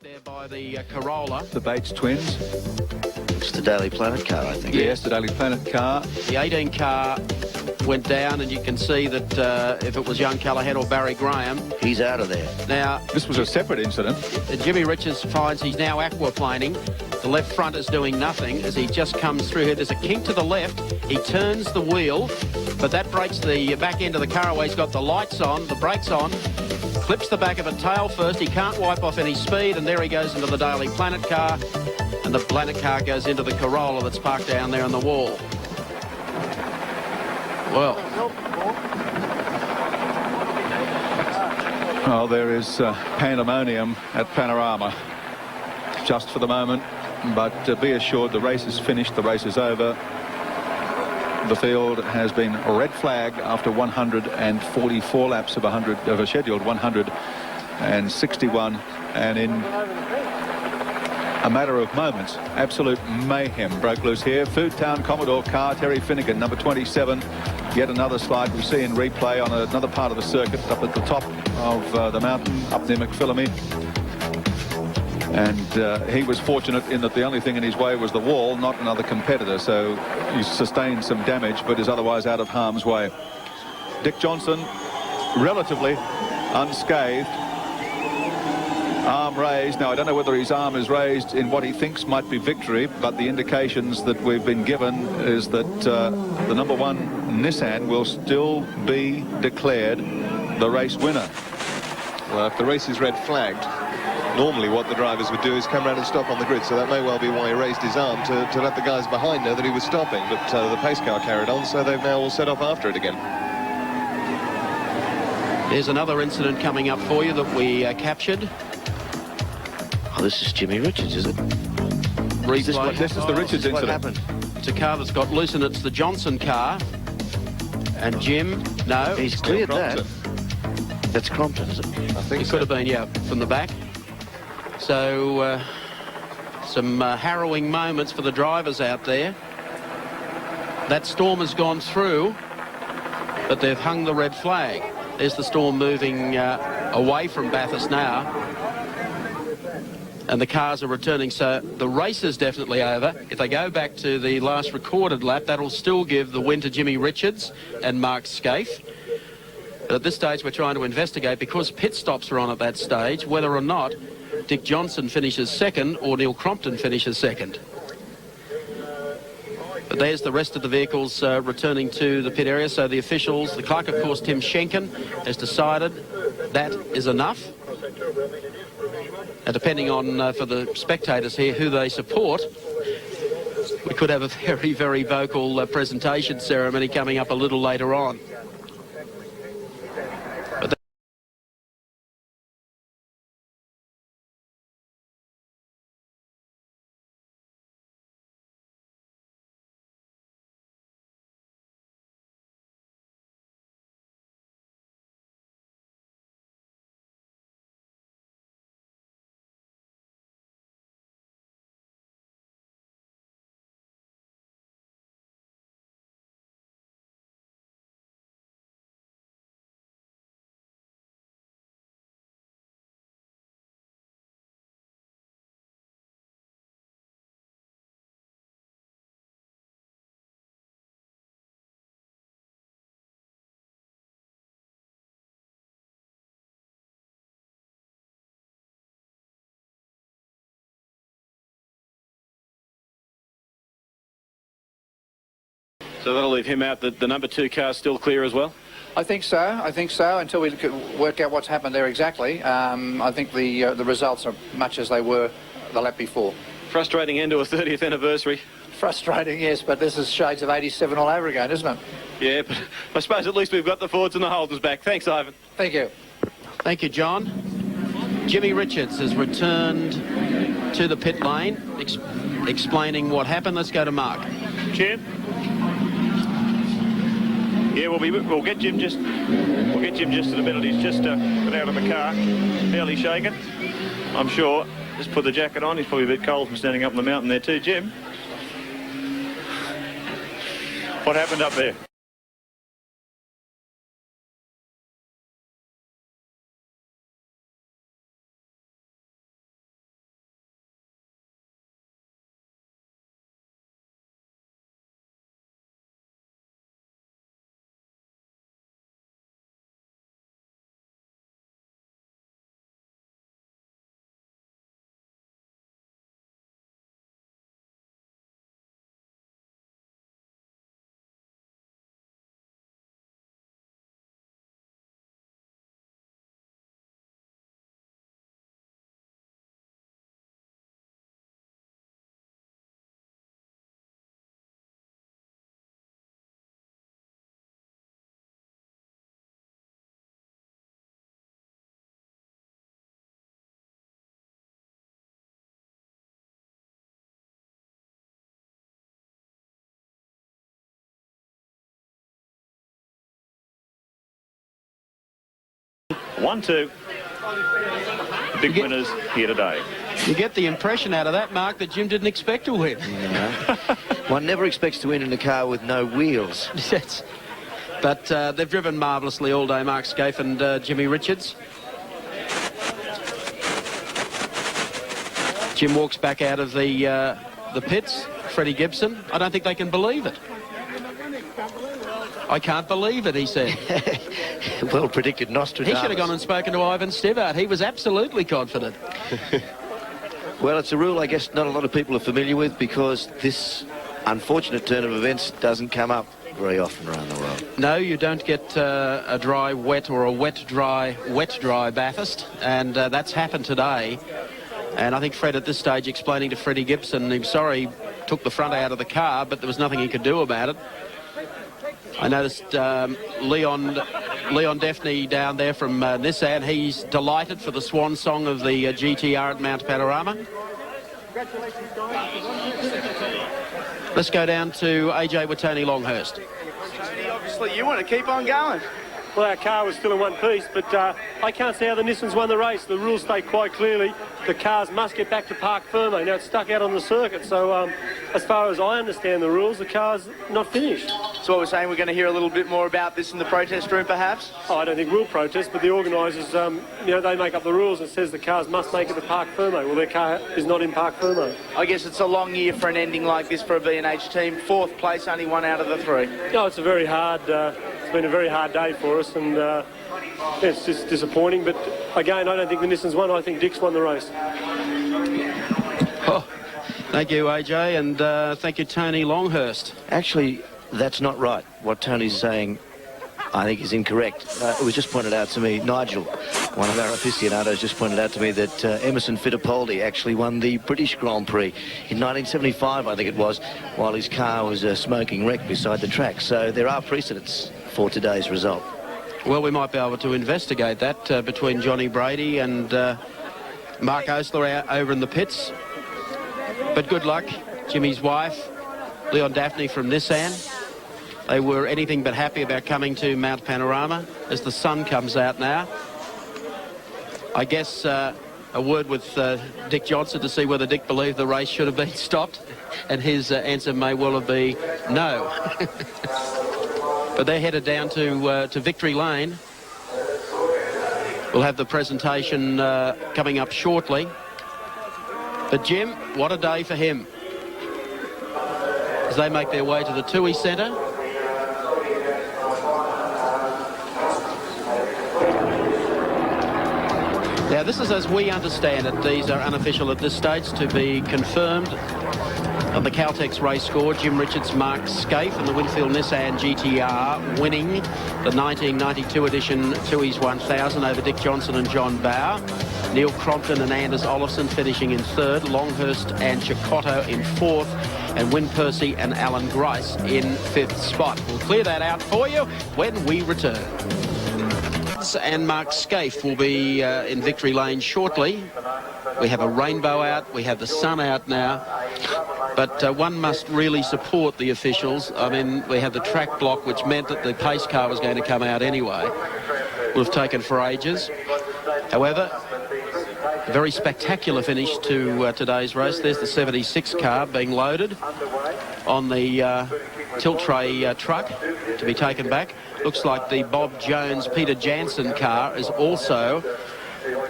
there by the Corolla. The Bates twins. It's the Daily Planet car, I think. Yes, the Daily Planet car. The 18 car went down, and you can see that if it was young Callaghan or Barry Graham... He's out of there. Now... This was a separate incident. Jimmy Richards finds he's now aquaplaning. The left front is doing nothing as he just comes through here. There's a kink to the left. He turns the wheel, but that breaks the back end of the car away. He's got the lights on, the brakes on, clips the back of the tail first. He can't wipe off any speed, and there he goes into the Daily Planet car. And the Planet car goes into the Corolla that's parked down there on the wall. Well. Well, there is pandemonium at Panorama just for the moment, but be assured the race is finished, the race is over. The field has been red flagged after 144 laps of a scheduled 161, and in a matter of moments, absolute mayhem broke loose here. Food Town Commodore car, Terry Finnegan, number 27. Yet another slide we see in replay on another part of the circuit up at the top of the mountain up near McPhillamy. And he was fortunate in that the only thing in his way was the wall, not another competitor. So he sustained some damage, but is otherwise out of harm's way. Dick Johnson, relatively unscathed. Arm raised. Now, I don't know whether his arm is raised in what he thinks might be victory, but the indications that we've been given is that the number one Nissan will still be declared the race winner. Well, if the race is red flagged, normally what the drivers would do is come around and stop on the grid, so that may well be why he raised his arm to let the guys behind know that he was stopping. But the pace car carried on, so they've now all set off after it again. There's another incident coming up for you that we captured. Oh, this is Jimmy Richards, is it? This is the Richards incident. What happened? It's a car that's got loose, and it's the Johnson car. And Jim, no. He's cleared that. That's Crompton, is it? I think It could have been, yeah, from the back. So, some harrowing moments for the drivers out there. That storm has gone through, but they've hung the red flag. There's the storm moving away from Bathurst now. And the cars are returning, so the race is definitely over. If they go back to the last recorded lap, that'll still give the win to Jimmy Richards and Mark Scaife. But at this stage, we're trying to investigate, because pit stops are on at that stage, whether or not Dick Johnson finishes second or Neil Crompton finishes second. But there's the rest of the vehicles returning to the pit area. So the officials, the clerk, of course, Tim Schenken, has decided that is enough. And depending on, for the spectators here, who they support, we could have a very, very vocal presentation ceremony coming up a little later on. So that'll leave him out. The number 2 car's still clear as well? I think so. I think so, until we work out what's happened there exactly. I think the results are much as they were the lap before. Frustrating end to a 30th anniversary. Frustrating, yes, but this is shades of 87 all over again, isn't it? Yeah, but I suppose at least we've got the Fords and the Holders back. Thanks, Ivan. Thank you. Thank you, John. Jimmy Richards has returned to the pit lane, explaining what happened. Let's go to Mark. Jim? Yeah, we'll get Jim just to the middle. He's just got out of the car, fairly shaken, I'm sure. Just put the jacket on. He's probably a bit cold from standing up on the mountain there too. Jim, what happened up there? 1-2. Big winners here today. You get the impression out of that, Mark, that Jim didn't expect to win. One never expects to win in a car with no wheels. Yes. But they've driven marvellously all day, Mark Scaife and Jimmy Richards. Jim walks back out of the pits. Freddie Gibson, I don't think they can believe it. I can't believe it, he said. Well predicted Nostradamus. He should have gone and spoken to Ivan Stibart. He was absolutely confident. Well, it's a rule I guess not a lot of people are familiar with, because this unfortunate turn of events doesn't come up very often around the world. No, you don't get a dry, wet, or a wet, dry Bathurst, and that's happened today. And I think Fred at this stage explaining to Freddie Gibson, I'm sorry, took the front out of the car, but there was nothing he could do about it. I noticed Leon Daphne down there from Nissan. He's delighted for the swan song of the GTR at Mount Panorama. Let's go down to AJ with Tony Longhurst. Tony, obviously you want to keep on going. Well, our car was still in one piece, but I can't see how the Nissans won the race. The rules state quite clearly the cars must get back to Parc Ferme. Now, it's stuck out on the circuit, so as far as I understand the rules, the car's not finished. So what we're saying, we're going to hear a little bit more about this in the protest room, perhaps? Oh, I don't think we'll protest, but the organisers, they make up the rules and says the cars must make it to Parc Ferme. Well, their car is not in Parc Ferme. I guess it's a long year for an ending like this for a B&H team. 4th place, only 1 out of the 3. No, it's a very hard... it's been a very hard day for us, and it's just disappointing. But again, I don't think the Nissans won. I think Dick's won the race. Oh, thank you, AJ, and thank you, Tony Longhurst. Actually, that's not right. What Tony's saying, I think, is incorrect. It was just pointed out to me, Nigel, one of our aficionados, just pointed out to me that Emerson Fittipaldi actually won the British Grand Prix in 1975, I think it was, while his car was a smoking wreck beside the track. So there are precedents for today's result. Well, we might be able to investigate that between Johnny Brady and Mark Osler over in the pits. But good luck, Jimmy's wife, Leon Daphne from Nissan. They were anything but happy about coming to Mount Panorama as the sun comes out now. I guess a word with Dick Johnson to see whether Dick believed the race should have been stopped, and his answer may well have been no. But they're headed down to Victory Lane. We'll have the presentation coming up shortly. But Jim, what a day for him as they make their way to the Toohey Centre. Now, this is as we understand it. These are unofficial at this stage, to be confirmed on the Caltex race score. Jim Richards, Mark Scaife and the Winfield Nissan GTR winning the 1992 edition Tooheys 1000 over Dick Johnson and John Bowe. Neil Crompton and Anders Olofsson finishing in 3rd. Longhurst and Chicotto in 4th. And Wyn Percy and Alan Grice in 5th spot. We'll clear that out for you when we return. And Mark Scaife will be in Victory Lane shortly. We have a rainbow out, we have the sun out now, but one must really support the officials. I mean, we have the track block, which meant that the pace car was going to come out anyway. Would have taken for ages. However, a very spectacular finish to today's race. There's the 76 car being loaded on the tilt tray truck to be taken back. Looks like the Bob Jones Peter Jansen car is also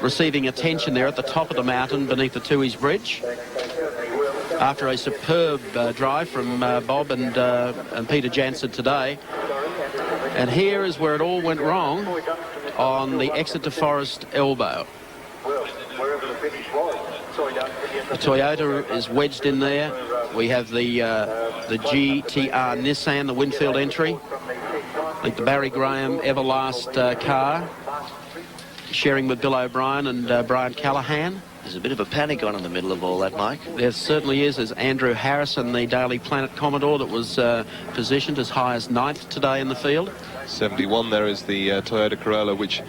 receiving attention there at the top of the mountain beneath the Tooheys Bridge after a superb drive from Bob and Peter Jansen today. And here is where it all went wrong, on the exit to Forest Elbow. The Toyota is wedged in there. We have the GTR Nissan, the Winfield entry. I think the Barry Graham Everlast car, sharing with Bill O'Brien and Brian Callahan. There's a bit of a panic on in the middle of all that, Mike. There certainly is. There's Andrew Harrison, the Daily Planet Commodore, that was positioned as high as 9th today in the field. 71 there is the Toyota Corolla, which,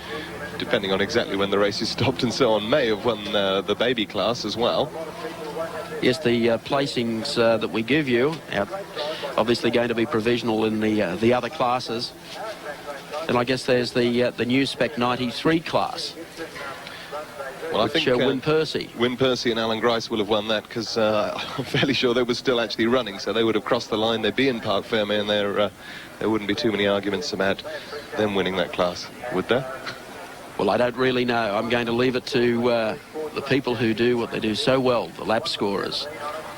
depending on exactly when the race is stopped and so on, may have won the baby class as well. Yes, the placings that we give you are obviously going to be provisional in the other classes. And I guess there's the new Spec 93 class. Well, I think Win Percy. Win Percy and Alan Grice will have won that, because I'm fairly sure they were still actually running, so they would have crossed the line. They'd be in Parc Ferme, and there wouldn't be too many arguments about them winning that class, would there? Well, I don't really know. I'm going to leave it to the people who do what they do so well, the lap scorers.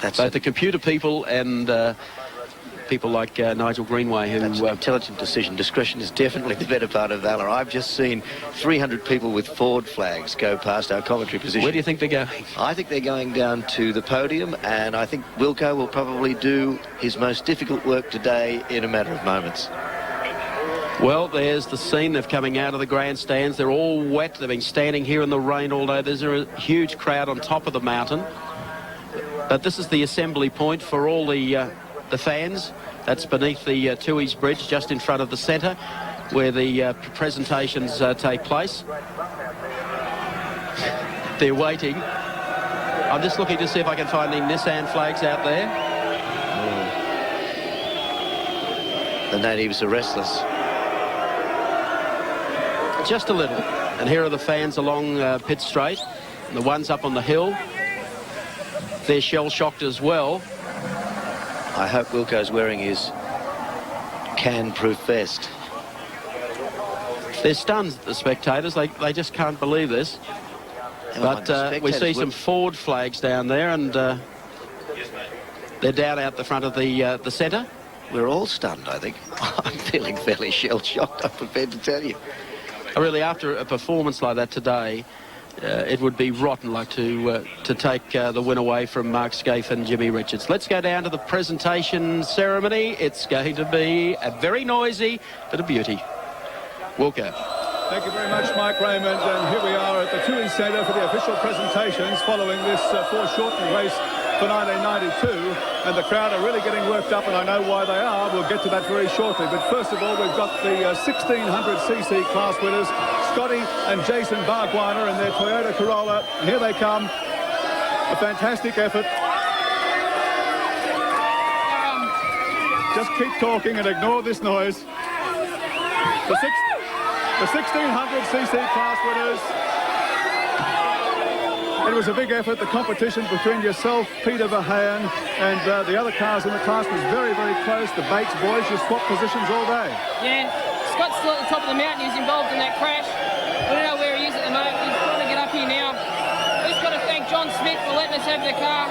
That's both the computer people and people like Nigel Greenway, who... That's an intelligent decision. Discretion is definitely the better part of valour. I've just seen 300 people with Ford flags go past our commentary position. Where do you think they're going? I think they're going down to the podium, and I think Wilco will probably do his most difficult work today in a matter of moments. Well, there's the scene. They're coming out of the grandstands. They're all wet. They've been standing here in the rain all day. There's a huge crowd on top of the mountain. But this is the assembly point for all the fans. That's beneath the Tui's Bridge, just in front of the centre, where the presentations take place. They're waiting. I'm just looking to see if I can find the Nissan flags out there. The natives are restless. Just a little. And here are the fans along Pitt Straight. And the ones up on the hill, they're shell-shocked as well. I hope Wilco's wearing his can-proof vest. They're stunned, the spectators. They just can't believe this. But we see some Ford flags down there, and they're down out the front of the centre. We're all stunned, I think. I'm feeling fairly shell-shocked, I'm prepared to tell you. Really, after a performance like that today, it would be rotten luck to take the win away from Mark Scaife and Jimmy Richards. Let's go down to the presentation ceremony. It's going to be a very noisy bit of beauty. Wilco. Thank you very much, Mike Raymond. And here we are at the Tui Centre for the official presentations following this foreshortened race for 1992. And the crowd are really getting worked up, and I know why they are. We'll get to that very shortly. But first of all, we've got the 1600cc class winners, Scotty and Jason Bargwanner in their Toyota Corolla. And here they come. A fantastic effort. Just keep talking and ignore this noise. The 1600cc class winners. It was a big effort. The competition between yourself, Peter Verheyen, and the other cars in the class was very, very close. The Bates boys just swapped positions all day. Yeah, Scott's still at the top of the mountain. He's involved in that crash. We don't know where he is at the moment. He's trying to get up here now. We've just got to thank John Smith for letting us have the car.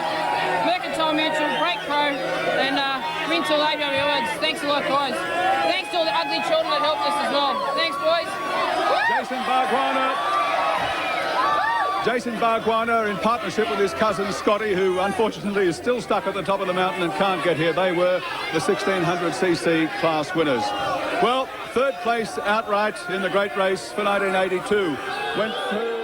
Mercantile Mutual, Brake Pro, and Wintool ABW Awards. Thanks a lot, guys. Thanks to all the ugly children that helped us as well. Thanks, boys. Jason Bargwanner in partnership with his cousin Scotty, who unfortunately is still stuck at the top of the mountain and can't get here. They were the 1600cc class winners. Well, third place outright in the great race for 1982 went to